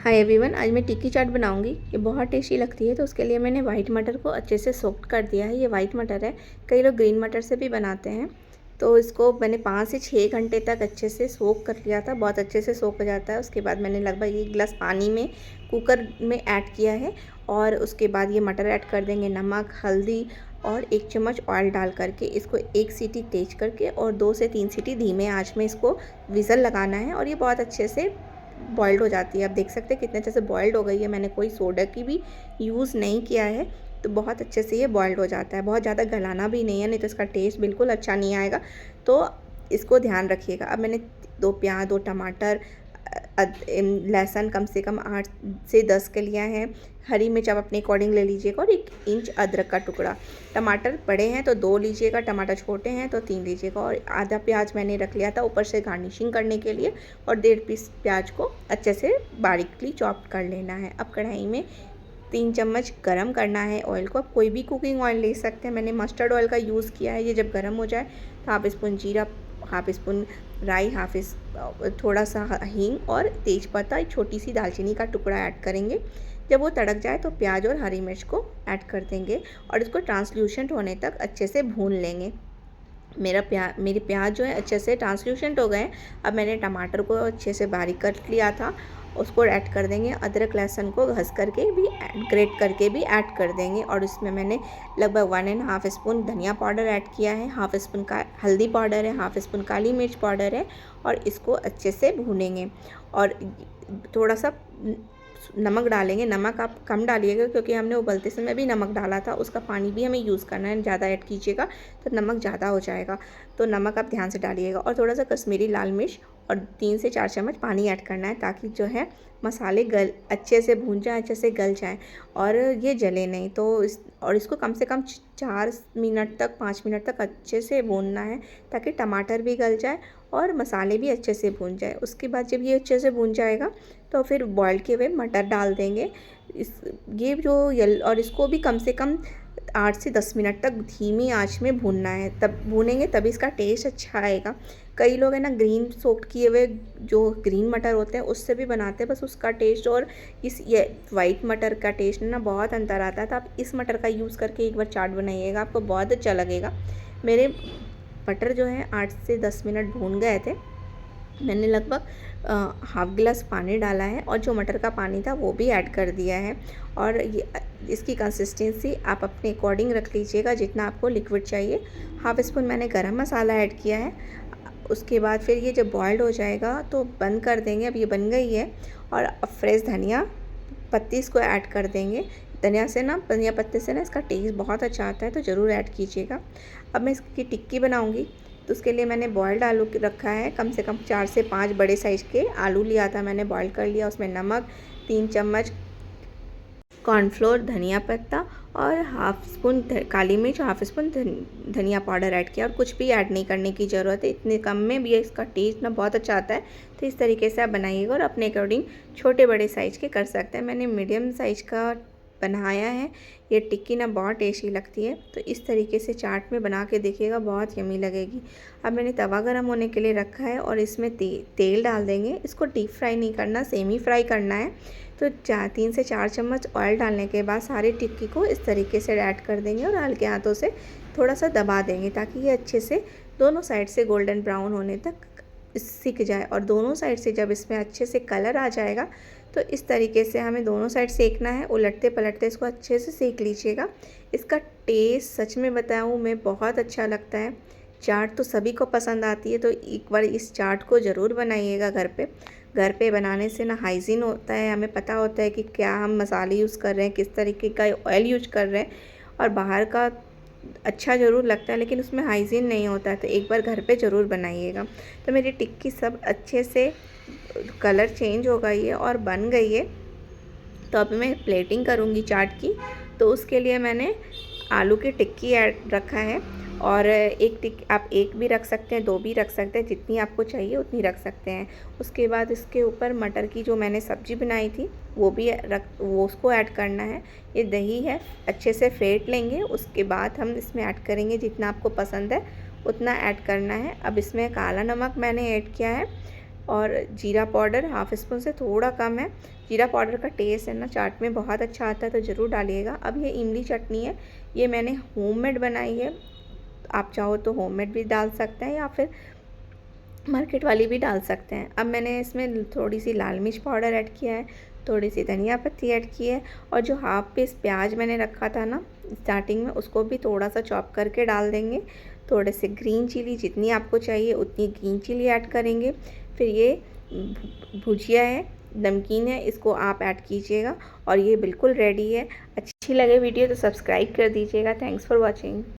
Hi everyone, आज मैं टिक्की चाट बनाऊंगी। ये बहुत टेस्टी लगती है। तो उसके लिए मैंने वाइट मटर को अच्छे से सोक्ड कर दिया है। ये वाइट मटर है, कई लोग ग्रीन मटर से भी बनाते हैं। तो इसको मैंने 5 से 6 घंटे तक अच्छे से सोक कर लिया था। बहुत अच्छे से सोक हो जाता है। उसके बाद मैंने लगभग 1 गिलास पानी में कुकर में ऐड किया है और उसके बाद ये मटर ऐड कर देंगे, नमक, हल्दी और 1 चम्मच ऑयल डाल करके इसको 1 सीटी तेज करके और 2 से 3 सीटी धीमे आंच में इसको विज़ल लगाना है। और ये बहुत अच्छे से बॉइल्ड हो जाती है। आप देख सकते हैं कितने अच्छे से बॉइल्ड हो गई है। मैंने कोई सोडा की भी यूज़ नहीं किया है, तो बहुत अच्छे से ये बॉइल्ड हो जाता है। बहुत ज़्यादा गलाना भी नहीं है, नहीं तो इसका टेस्ट बिल्कुल अच्छा नहीं आएगा। तो इसको ध्यान रखिएगा। अब मैंने 2 प्याज, 2 टमाटर, लहसुन कम से कम 8 से 10 के लिया है। हरी मिर्च आप अपने अकॉर्डिंग ले लीजिएगा और 1 इंच अदरक का टुकड़ा। टमाटर बड़े हैं तो 2 लीजिएगा, टमाटर छोटे हैं तो 3 लीजिएगा। और आधा प्याज मैंने रख लिया था ऊपर से गार्निशिंग करने के लिए। और 1.5 पीस प्याज को अच्छे से बारीकली चॉप कर लेना है। अब कढ़ाई में 3 चम्मच गरम करना है ऑयल को। आप कोई भी कुकिंग ऑयल ले सकते हैं, मैंने मस्टर्ड ऑयल का यूज़ किया है। ये जब गरम हो जाए तो हाफ स्पून जीरा, हाफ स्पून राई, थोड़ा सा हींग और तेज़पत्ता, एक छोटी सी दालचीनी का टुकड़ा ऐड करेंगे। जब वो तड़क जाए तो प्याज और हरी मिर्च को ऐड कर देंगे और इसको ट्रांसल्यूशेंट होने तक अच्छे से भून लेंगे। मेरी प्याज जो है अच्छे से ट्रांसल्यूशेंट हो गए। अब मैंने टमाटर को अच्छे से बारीक कर लिया था, उसको ऐड कर देंगे। अदरक लहसुन को घस करके भी ग्रेट करके भी ऐड कर देंगे। और इसमें मैंने लगभग 1.5 स्पून धनिया पाउडर ऐड किया है, हाफ स्पून का हल्दी पाउडर है, हाफ स्पून काली मिर्च पाउडर है। और इसको अच्छे से भूनेंगे। और थोड़ा सा नमक डालेंगे। नमक आप कम डालिएगा क्योंकि हमने उबलते समय भी नमक डाला था, उसका पानी भी हमें यूज़ करना है। ज़्यादा ऐड कीजिएगा तो नमक ज़्यादा हो जाएगा, तो नमक आप ध्यान से डालिएगा। और थोड़ा सा कश्मीरी लाल मिर्च और 3 से 4 चम्मच पानी ऐड करना है ताकि जो है मसाले अच्छे से भून जाए, अच्छे से गल जाए और ये जले नहीं। तो इसको कम से कम 4 मिनट तक, 5 मिनट तक अच्छे से भूनना है ताकि टमाटर भी गल जाए और मसाले भी अच्छे से भून जाए। उसके बाद जब ये अच्छे से भून जाएगा तो फिर बॉयल किए हुए मटर डाल देंगे। और इसको भी कम से कम 8 से 10 मिनट तक धीमी आंच में भूनना है। तब भूनेंगे तभी इसका टेस्ट अच्छा आएगा। कई लोग है ना ग्रीन सोक्ड किए हुए जो ग्रीन मटर होते हैं उससे भी बनाते हैं, बस उसका टेस्ट और ये वाइट मटर का टेस्ट ना बहुत अंतर आता है। तो आप इस मटर का यूज़ करके एक बार चाट बनाइएगा, आपको बहुत अच्छा लगेगा। मेरे मटर जो है 8 से 10 मिनट भून गए थे। मैंने लगभग हाफ गिलास पानी डाला है और जो मटर का पानी था वो भी ऐड कर दिया है। और इसकी कंसिस्टेंसी आप अपने अकॉर्डिंग रख लीजिएगा जितना आपको लिक्विड चाहिए। हाफ स्पून मैंने गरम मसाला ऐड किया है। उसके बाद फिर ये जब बॉइल्ड हो जाएगा तो बंद कर देंगे। अब ये बन गई है और अब फ्रेश धनिया पत्ती इसको ऐड कर देंगे। धनिया पत्ते से ना इसका टेस्ट बहुत अच्छा आता है, तो ज़रूर ऐड कीजिएगा। अब मैं इसकी टिक्की बनाऊँगी तो उसके लिए मैंने बॉयल्ड आलू रखा है। कम से कम 4 से 5 बड़े साइज़ के आलू लिया था, मैंने बॉयल कर लिया। उसमें नमक, 3 चम्मच कॉर्नफ्लोर, धनिया पत्ता और हाफ स्पून काली मिर्च, हाफ स्पून धनिया पाउडर ऐड किया। और कुछ भी ऐड नहीं करने की ज़रूरत है, इतने कम में भी इसका टेस्ट ना बहुत अच्छा आता है। तो इस तरीके से आप बनाइएगा और अपने अकॉर्डिंग छोटे बड़े साइज़ के कर सकते हैं। मैंने मीडियम साइज़ का बनाया है। ये टिक्की ना बहुत टेस्टी लगती है, तो इस तरीके से चाट में बना के देखिएगा, बहुत यमी लगेगी। अब मैंने तवा गरम होने के लिए रखा है और इसमें तेल डाल देंगे। इसको डीप फ्राई नहीं करना, सेमी फ्राई करना है। तो 3 से 4 चम्मच ऑयल डालने के बाद सारी टिक्की को इस तरीके से ऐड कर देंगे और हल्के हाथों से थोड़ा सा दबा देंगे ताकि ये अच्छे से दोनों साइड से गोल्डन ब्राउन होने तक सीख जाए। और दोनों साइड से जब इसमें अच्छे से कलर आ जाएगा तो इस तरीके से हमें दोनों साइड सेकना है। उलटते पलटते इसको अच्छे से सेक लीजिएगा। इसका टेस्ट सच में बताऊँ मैं बहुत अच्छा लगता है। चाट तो सभी को पसंद आती है, तो एक बार इस चाट को ज़रूर बनाइएगा घर पे। घर पे बनाने से ना हाइजीन होता है, हमें पता होता है कि क्या हम मसाले यूज़ कर रहे हैं, किस तरीके का ऑयल यूज कर रहे हैं। और बाहर का अच्छा ज़रूर लगता है लेकिन उसमें हाइजीन नहीं होता है, तो एक बार घर पे ज़रूर बनाइएगा। तो मेरी टिक्की सब अच्छे से कलर चेंज हो गई है और बन गई है। तो अब मैं प्लेटिंग करूँगी चाट की। तो उसके लिए मैंने आलू की टिक्की ऐड रखा है और आप एक भी रख सकते हैं, 2 भी रख सकते हैं, जितनी आपको चाहिए उतनी रख सकते हैं। उसके बाद इसके ऊपर मटर की जो मैंने सब्ज़ी बनाई थी वो उसको ऐड करना है। ये दही है, अच्छे से फेंट लेंगे। उसके बाद हम इसमें ऐड करेंगे, जितना आपको पसंद है उतना ऐड करना है। अब इसमें काला नमक मैंने ऐड किया है, और जीरा पाउडर हाफ़ स्पून से थोड़ा कम है। जीरा पाउडर का टेस्ट है ना चाट में बहुत अच्छा आता है, तो ज़रूर डालिएगा। अब ये इमली चटनी है, ये मैंने होममेड बनाई है। आप चाहो तो होममेड भी डाल सकते हैं या फिर मार्केट वाली भी डाल सकते हैं। अब मैंने इसमें थोड़ी सी लाल मिर्च पाउडर ऐड किया है, थोड़ी सी धनिया पत्ती ऐड की है, और जो हाफ पीस प्याज मैंने रखा था ना स्टार्टिंग में, उसको भी थोड़ा सा चॉप करके डाल देंगे। थोड़े से ग्रीन चिली, जितनी आपको चाहिए उतनी ग्रीन चिली ऐड करेंगे। फिर ये भुजिया है, नमकीन है, इसको आप ऐड कीजिएगा और ये बिल्कुल रेडी है। अच्छी लगे वीडियो तो सब्सक्राइब कर दीजिएगा। Thanks for watching.